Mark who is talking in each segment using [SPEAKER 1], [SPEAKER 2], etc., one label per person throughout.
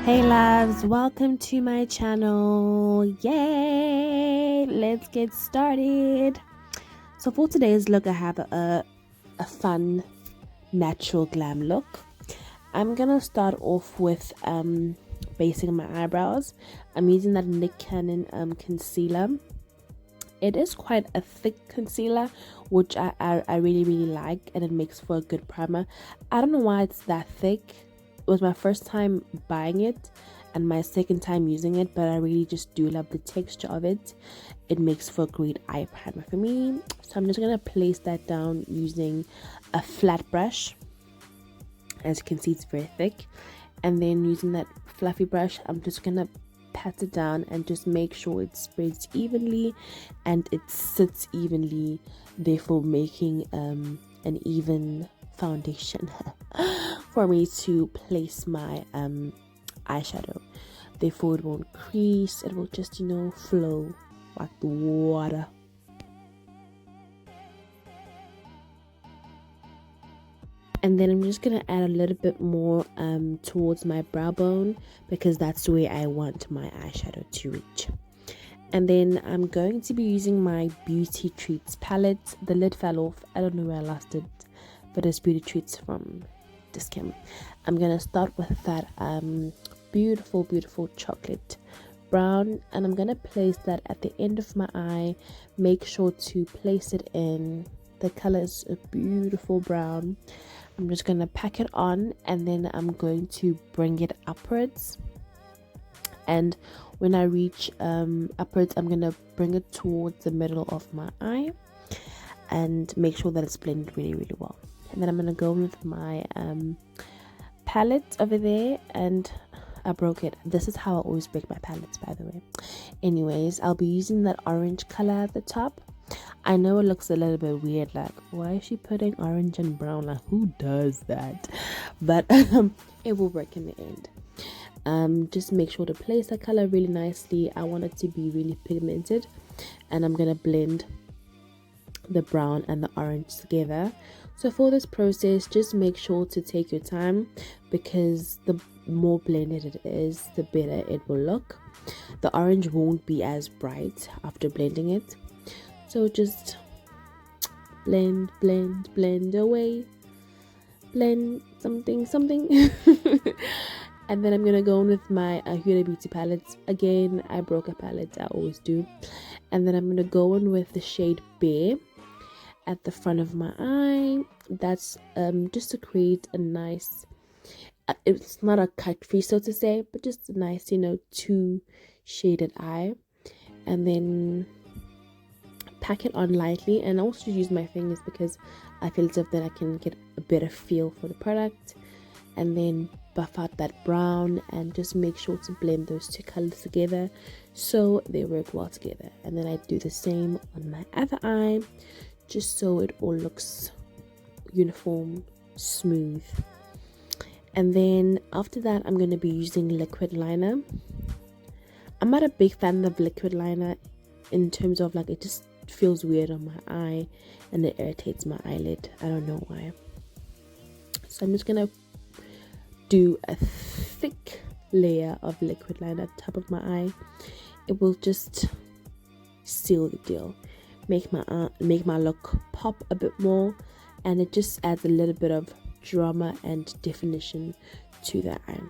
[SPEAKER 1] Hey loves, welcome to my channel. Yay! Let's get started. So for today's look, I have a fun natural glam look. I'm gonna start off with basing my eyebrows. I'm using that Nick Cannon concealer. It is quite a thick concealer, which I really like, and it makes for a good primer. I don't know why it's that thick. It was my first time buying it and my second time using it, but I really just do love the texture of it. It makes for a great eye primer for me. So I'm just gonna place that down using a flat brush. As you can see, it's very thick, and then using that fluffy brush, I'm just gonna pat it down and just make sure it spreads evenly and it sits evenly, therefore making an even foundation for me to place my eyeshadow. Therefore it won't crease, it will just flow like the water. And then I'm just gonna add a little bit more towards my brow bone, because that's where I want my eyeshadow to reach. And then I'm going to be using my Beauty Treats palette. The lid fell off, I don't know where I lost it, but it's Beauty Treats from dischem. I'm gonna start with that beautiful chocolate brown, and I'm gonna place that at the end of my eye. Make sure to place it in. The color is a beautiful brown. I'm just gonna pack it on, and then I'm going to bring it upwards, and when I reach upwards, I'm gonna bring it towards the middle of my eye and make sure that it's blended really well. And then I'm gonna go with my palette over there, and I broke it. This is how I always break my palettes, by the way. Anyways, I'll be using that orange color at the top. I know it looks a little bit weird, like why is she putting orange and brown, like who does that? But it will work in the end. Just make sure to place that color really nicely. I want it to be really pigmented, and I'm gonna blend the brown and the orange together. So for this process, just make sure to take your time, because the more blended it is, the better it will look. The orange won't be as bright after blending it. So just blend away, blend something. And then I'm gonna go in with my Huda Beauty palettes. Again, I broke a palette, I always do. And then I'm gonna go in with the shade Bear at the front of my eye. That's just to create a nice, it's not a cut crease, so to say, but just a nice, two shaded eye. And then pack it on lightly, and also use my fingers because I feel as if that I can get a better feel for the product. And then buff out that brown, and just make sure to blend those two colors together so they work well together. And then I do the same on my other eye, just so it all looks uniform, smooth. And then after that, I'm going to be using liquid liner. I'm not a big fan of liquid liner in terms of like, it just feels weird on my eye and it irritates my eyelid. I don't know why. So I'm just gonna do a thick layer of liquid liner at the top of my eye. It will just seal the deal, make my look pop a bit more, and it just adds a little bit of drama and definition to the eye.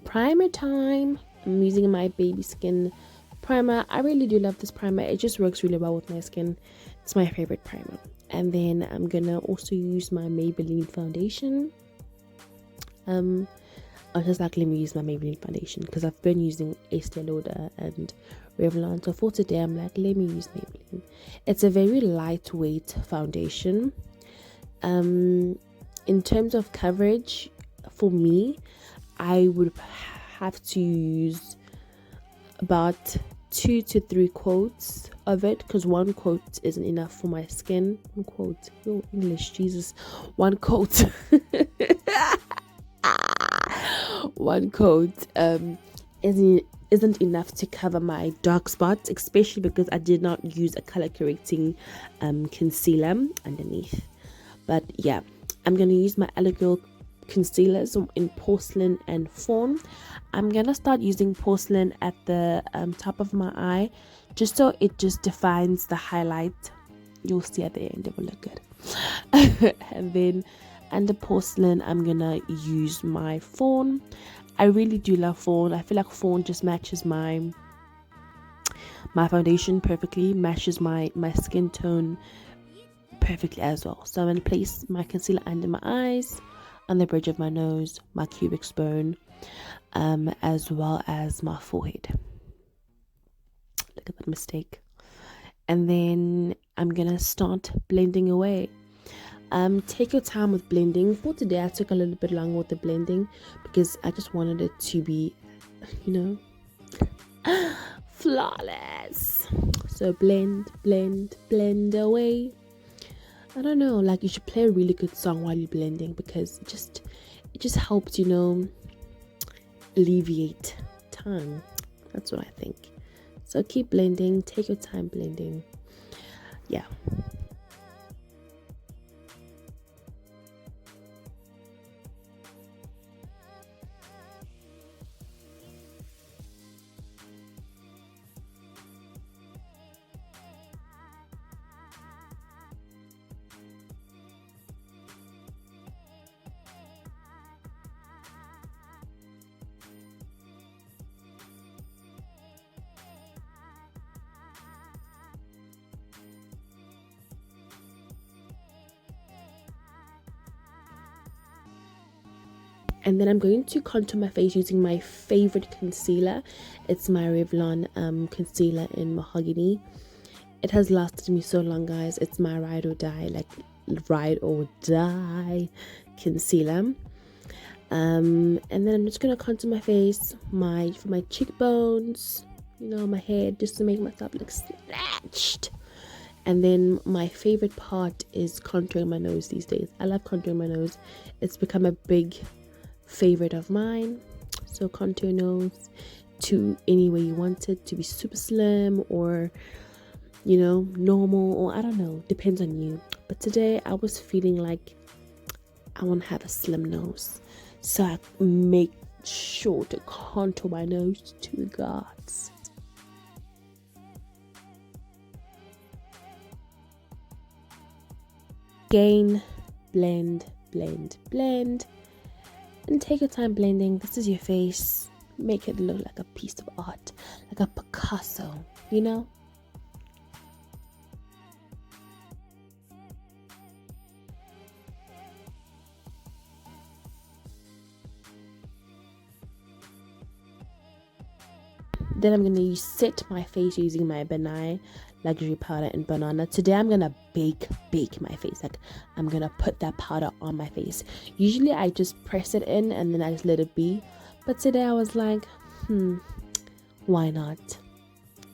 [SPEAKER 1] Primer time. I'm using my baby skin primer. I really do love this primer. It just works really well with my skin. It's my favorite primer. And then I'm gonna also use my Maybelline foundation. I was just like, let me use my Maybelline foundation because I've been using Estee Lauder and Revlon. So for today, I'm like, let me use Maybelline. It's a very lightweight foundation. In terms of coverage, for me, I would have to use about 2 to 3 coats of it, because one coat isn't enough for my skin. One coat, oh English, Jesus, one coat. One coat isn't enough to cover my dark spots, especially because I did not use a color correcting concealer underneath. But yeah, I'm gonna use my LaGirl concealers in Porcelain and Fawn. I'm gonna start using Porcelain at the top of my eye, just so it just defines the highlight. You'll see at the end, it will look good. And then under Porcelain, I'm gonna use my Fawn. I really do love Fawn. I feel like Fawn just matches my foundation perfectly, matches my skin tone perfectly as well. So I'm gonna place my concealer under my eyes, on the bridge of my nose, my cubic bone, as well as my forehead. Look at that mistake. And then I'm gonna start blending away. Take your time with blending. For today, I took a little bit longer with the blending because I just wanted it to be, flawless. So blend away. I don't know, like you should play a really good song while you're blending, because it just helps, alleviate time. That's what I think. So keep blending, take your time blending. Yeah. And then I'm going to contour my face using my favorite concealer. It's my Revlon concealer in Mahogany. It has lasted me so long, guys. It's my ride or die concealer. And then I'm just gonna contour my face, for my cheekbones, my head, just to make myself look snatched. And then my favorite part is contouring my nose these days. I love contouring my nose. It's become a big favorite of mine. So contour nose to any way you want it, to be super slim or normal, or I don't know, depends on you. But today I was feeling like I want to have a slim nose, so I make sure to contour my nose to the gods. Again, blend, and take your time blending. This is your face. Make it look like a piece of art, like a Picasso, Then I'm gonna set my face using my Benai luxury powder in banana. Today I'm gonna bake my face. Like, I'm gonna put that powder on my face. Usually I just press it in and then I just let it be, but today I was like, why not?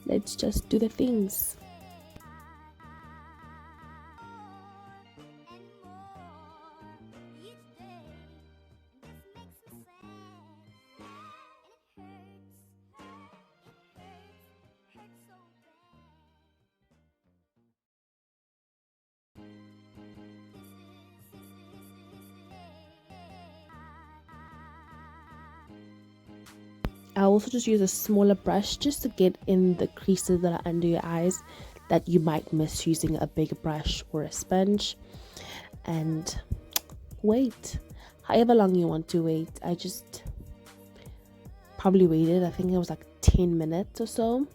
[SPEAKER 1] Let's just do the things. I also just use a smaller brush just to get in the creases that are under your eyes that you might miss using a big brush or a sponge. And wait, however long you want to wait. I just probably waited, I think it was like 10 minutes or so,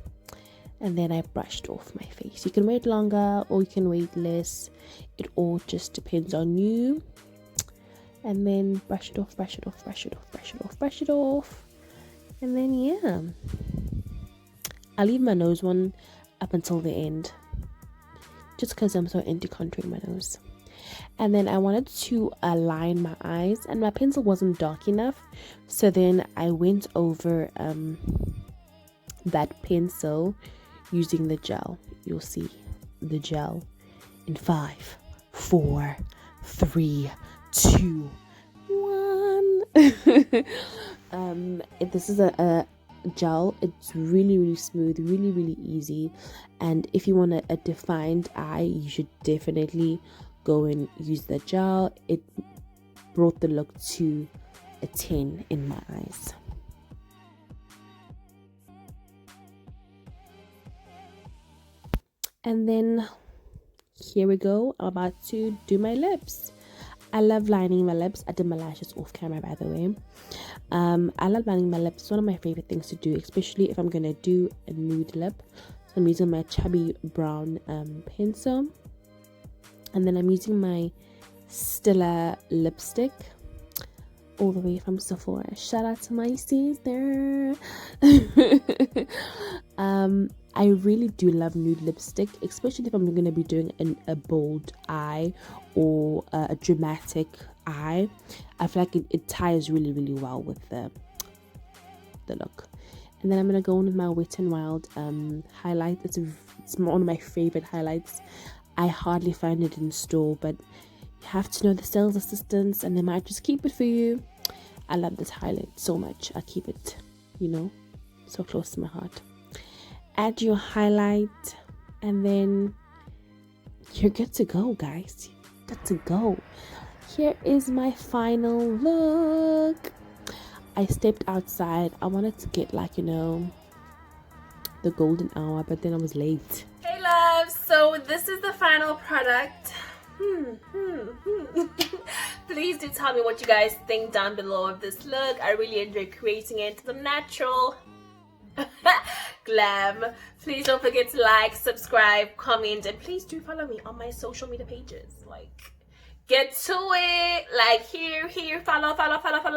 [SPEAKER 1] and then I brushed off my face. You can wait longer or you can wait less. It all just depends on you. And then brush it off. And then yeah, I'll leave my nose one up until the end, just because I'm so into contouring my nose. And then I wanted to align my eyes, and my pencil wasn't dark enough, so then I went over that pencil using the gel. You'll see the gel in 5, 4, 3, 2, 1. This is a gel. It's really smooth, really easy, and if you want a defined eye, you should definitely go and use the gel. It brought the look to a 10 in my eyes. And then here we go. I'm about to do my lips. I love lining my lips. I did my lashes off camera, by the way. I love lining my lips. It's one of my favorite things to do, especially if I'm gonna do a nude lip. So I'm using my chubby brown pencil, and then I'm using my Stilla lipstick, all the way from Sephora. Shout out to my sister. I really do love nude lipstick, especially if I'm going to be doing a bold eye or a dramatic eye. I feel like it ties really well with the look. And then I'm going to go in with my Wet n Wild highlight. It's one of my favorite highlights. I hardly find it in store, but you have to know the sales assistants and they might just keep it for you. I love this highlight so much. I keep it, so close to my heart. Add your highlight, and then you're good to go, guys. You're good to go. Here is my final look. I stepped outside. I wanted to get the golden hour, but then I was late. Hey loves, so this is the final product. Please do tell me what you guys think down below of this look. I really enjoy creating it. The natural glam. Please don't forget to like, subscribe, comment, and please do follow me on my social media pages. Get to it. Here, follow,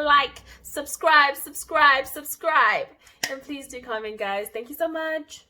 [SPEAKER 1] like, subscribe, and please do comment, guys. Thank you so much.